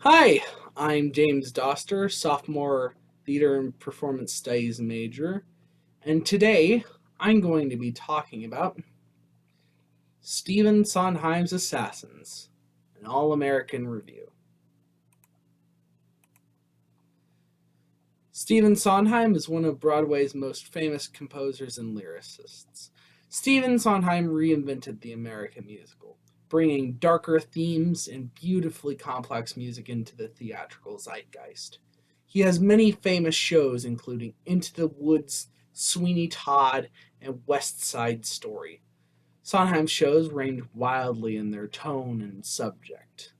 Hi, I'm James Doster, sophomore theater and performance studies major, and today I'm going to be talking about Stephen Sondheim's Assassins, an all-American review. Stephen Sondheim is one of Broadway's most famous composers and lyricists. Stephen Sondheim reinvented the American musical, bringing darker themes and beautifully complex music into the theatrical zeitgeist. He has many famous shows, including Into the Woods, Sweeney Todd, and West Side Story. Sondheim's shows range wildly in their tone and subject.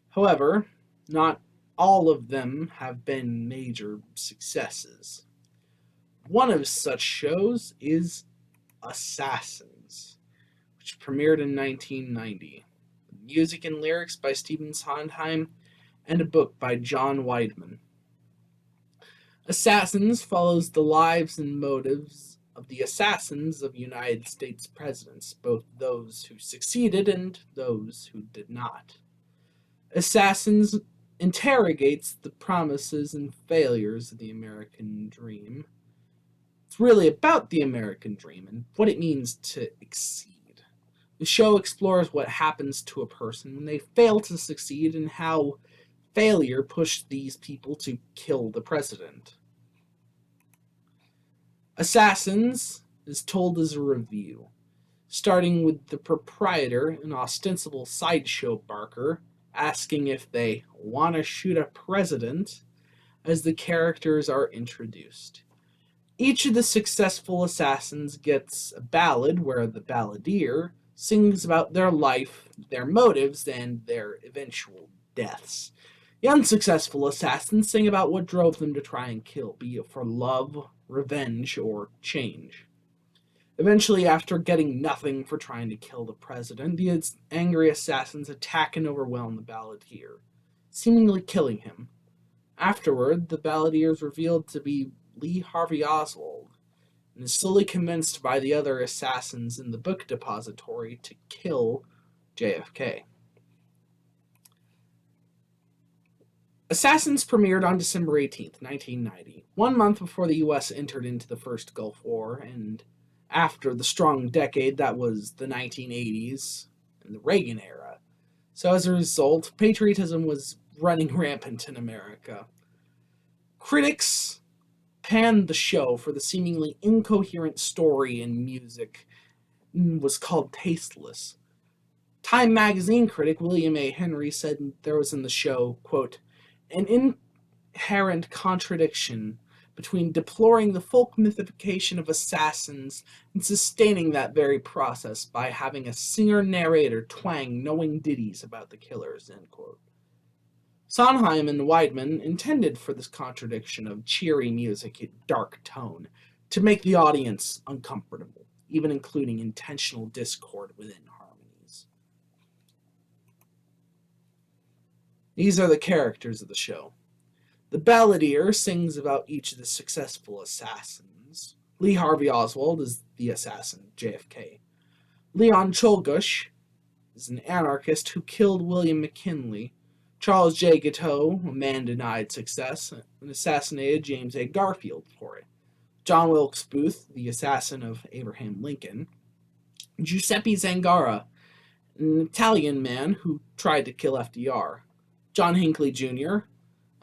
However, not all of them have been major successes. One of such shows is Assassins, which premiered in 1990. Music and lyrics by Stephen Sondheim and a book by John Weidman. Assassins follows the lives and motives of the assassins of United States presidents, both those who succeeded and those who did not. Assassins interrogates the promises and failures of the American dream. It's really about the American dream and what it means to exceed. The show explores what happens to a person when they fail to succeed and how failure pushed these people to kill the president. Assassins is told as a review, starting with the proprietor, an ostensible sideshow barker, asking if they want to shoot a president as the characters are introduced. Each of the successful assassins gets a ballad where the balladeer sings about their life, their motives, and their eventual deaths. The unsuccessful assassins sing about what drove them to try and kill, be it for love, revenge, or change. Eventually, after getting nothing for trying to kill the president, the angry assassins attack and overwhelm the balladeer, seemingly killing him. Afterward, the balladeer is revealed to be Lee Harvey Oswald and is slowly convinced by the other assassins in the book depository to kill JFK. Assassins premiered on December 18th, 1990, 1 month before the U.S. entered into the First Gulf War, and after the strong decade that was the 1980s and the Reagan era. So as a result, patriotism was running rampant in America. Critics panned the show for the seemingly incoherent story and music and was called tasteless. Time magazine critic William A. Henry said there was in the show, quote, an inherent contradiction between deploring the folk mythification of assassins and sustaining that very process by having a singer-narrator twang knowing ditties about the killers, end quote. Sondheim and Weidman intended for this contradiction of cheery music and dark tone to make the audience uncomfortable, even including intentional discord within harmonies. These are the characters of the show. The balladeer sings about each of the successful assassins. Lee Harvey Oswald is the assassin, JFK. Leon Czolgosz is an anarchist who killed William McKinley. Charles J. Guiteau, a man denied success, and assassinated James A. Garfield for it. John Wilkes Booth, the assassin of Abraham Lincoln. Giuseppe Zangara, an Italian man who tried to kill FDR. John Hinckley Jr.,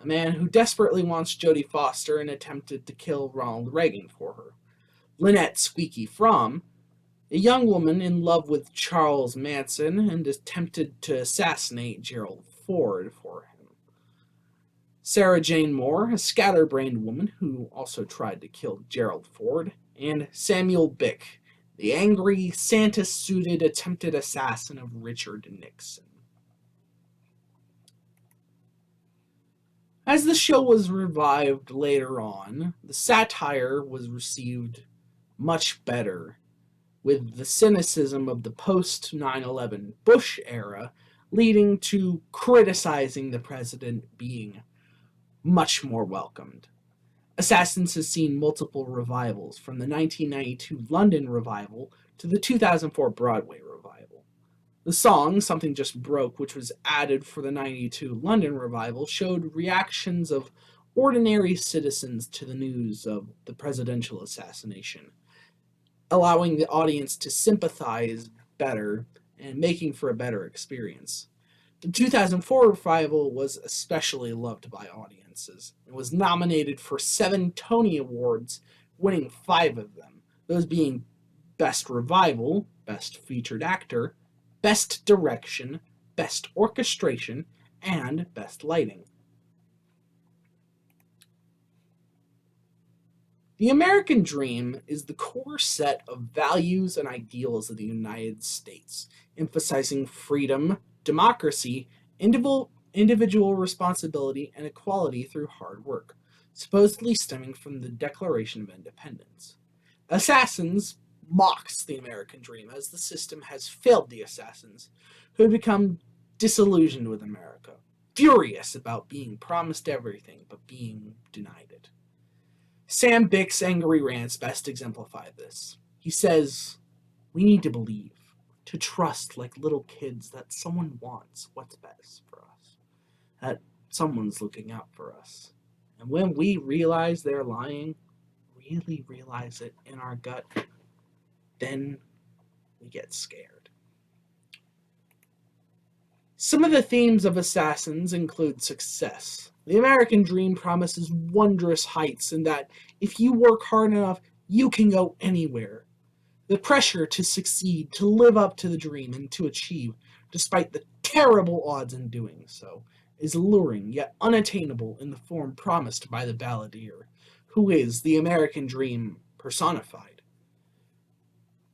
a man who desperately wants Jodie Foster and attempted to kill Ronald Reagan for her. Lynette Squeaky Fromm, a young woman in love with Charles Manson and attempted to assassinate Gerald Ford for him. Sarah Jane Moore, a scatterbrained woman who also tried to kill Gerald Ford. And Samuel Bick, the angry, Santa-suited attempted assassin of Richard Nixon. As the show was revived later on, the satire was received much better, with the cynicism of the post-9/11 Bush era leading to criticizing the president being much more welcomed. Assassins has seen multiple revivals, from the 1992 London revival to the 2004 Broadway revival. The song, Something Just Broke, which was added for the 92 London revival, showed reactions of ordinary citizens to the news of the presidential assassination, allowing the audience to sympathize better and making for a better experience. The 2004 revival was especially loved by audiences and was nominated for 7 Tony Awards, winning 5 of them, those being Best Revival, Best Featured Actor, Best Direction, Best Orchestration, and Best Lighting. The American Dream is the core set of values and ideals of the United States, emphasizing freedom, democracy, individual responsibility, and equality through hard work, supposedly stemming from the Declaration of Independence. Assassins mocks the American Dream as the system has failed the assassins, who have become disillusioned with America, furious about being promised everything but being denied it. Sam Bick's angry rants best exemplify this. He says, "We need to believe, to trust like little kids that someone wants what's best for us, that someone's looking out for us. And when we realize they're lying, really realize it in our gut, then we get scared." Some of the themes of Assassins include success. The American Dream promises wondrous heights in that if you work hard enough, you can go anywhere. The pressure to succeed, to live up to the dream, and to achieve, despite the terrible odds in doing so, is alluring yet unattainable in the form promised by the balladeer, who is the American Dream personified.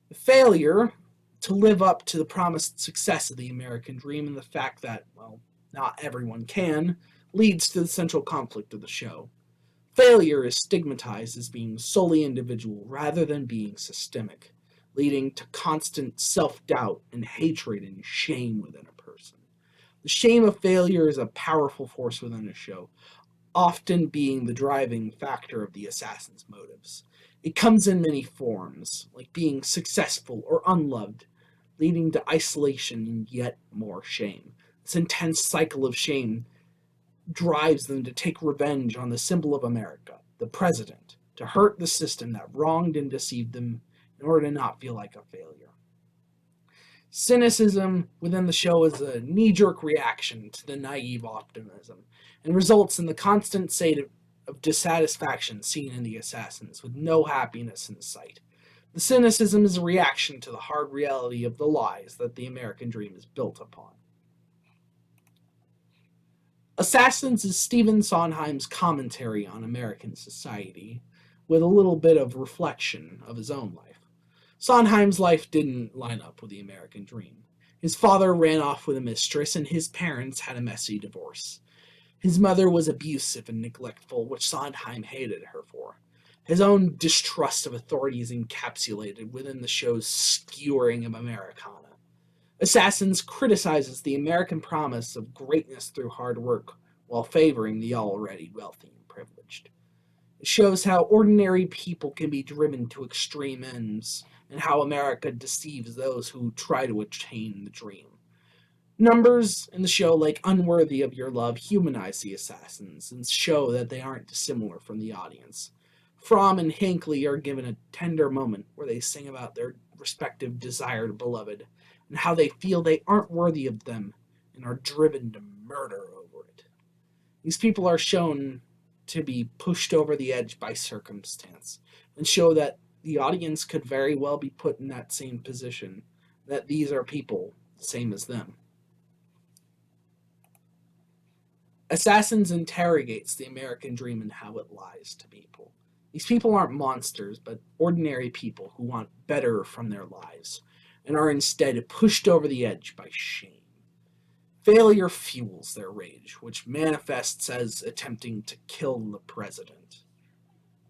The failure to live up to the promised success of the American Dream and the fact that, well, not everyone can, leads to the central conflict of the show. Failure is stigmatized as being solely individual rather than being systemic, leading to constant self-doubt and hatred and shame within a person. The shame of failure is a powerful force within a show, often being the driving factor of the assassin's motives. It comes in many forms, like being successful or unloved, leading to isolation and yet more shame. This intense cycle of shame drives them to take revenge on the symbol of America, the president, to hurt the system that wronged and deceived them in order to not feel like a failure. Cynicism within the show is a knee-jerk reaction to the naive optimism and results in the constant state of dissatisfaction seen in the assassins, with no happiness in sight. The cynicism is a reaction to the hard reality of the lies that the American Dream is built upon. Assassins is Stephen Sondheim's commentary on American society, with a little bit of reflection of his own life. Sondheim's life didn't line up with the American Dream. His father ran off with a mistress, and his parents had a messy divorce. His mother was abusive and neglectful, which Sondheim hated her for. His own distrust of authority is encapsulated within the show's skewering of Americana. Assassins criticizes the American promise of greatness through hard work while favoring the already wealthy and privileged. It shows how ordinary people can be driven to extreme ends and how America deceives those who try to attain the dream. Numbers in the show like "Unworthy of Your Love" humanize the assassins and show that they aren't dissimilar from the audience. Fromm and Hinckley are given a tender moment where they sing about their respective desired beloved and how they feel they aren't worthy of them and are driven to murder over it. These people are shown to be pushed over the edge by circumstance and show that the audience could very well be put in that same position, that these are people same as them. Assassins interrogates the American Dream and how it lies to people. These people aren't monsters, but ordinary people who want better from their lives and are instead pushed over the edge by shame. Failure fuels their rage, which manifests as attempting to kill the president.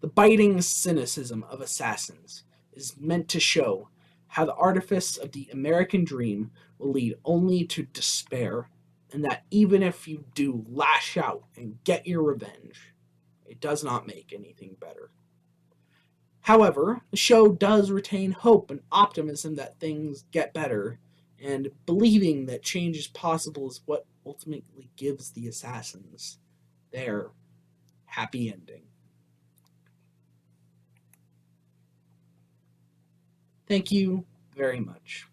The biting cynicism of Assassins is meant to show how the artifice of the American Dream will lead only to despair, and that even if you do lash out and get your revenge, it does not make anything better. However, the show does retain hope and optimism that things get better And believing that change is possible is what ultimately gives the assassins their happy ending. Thank you very much.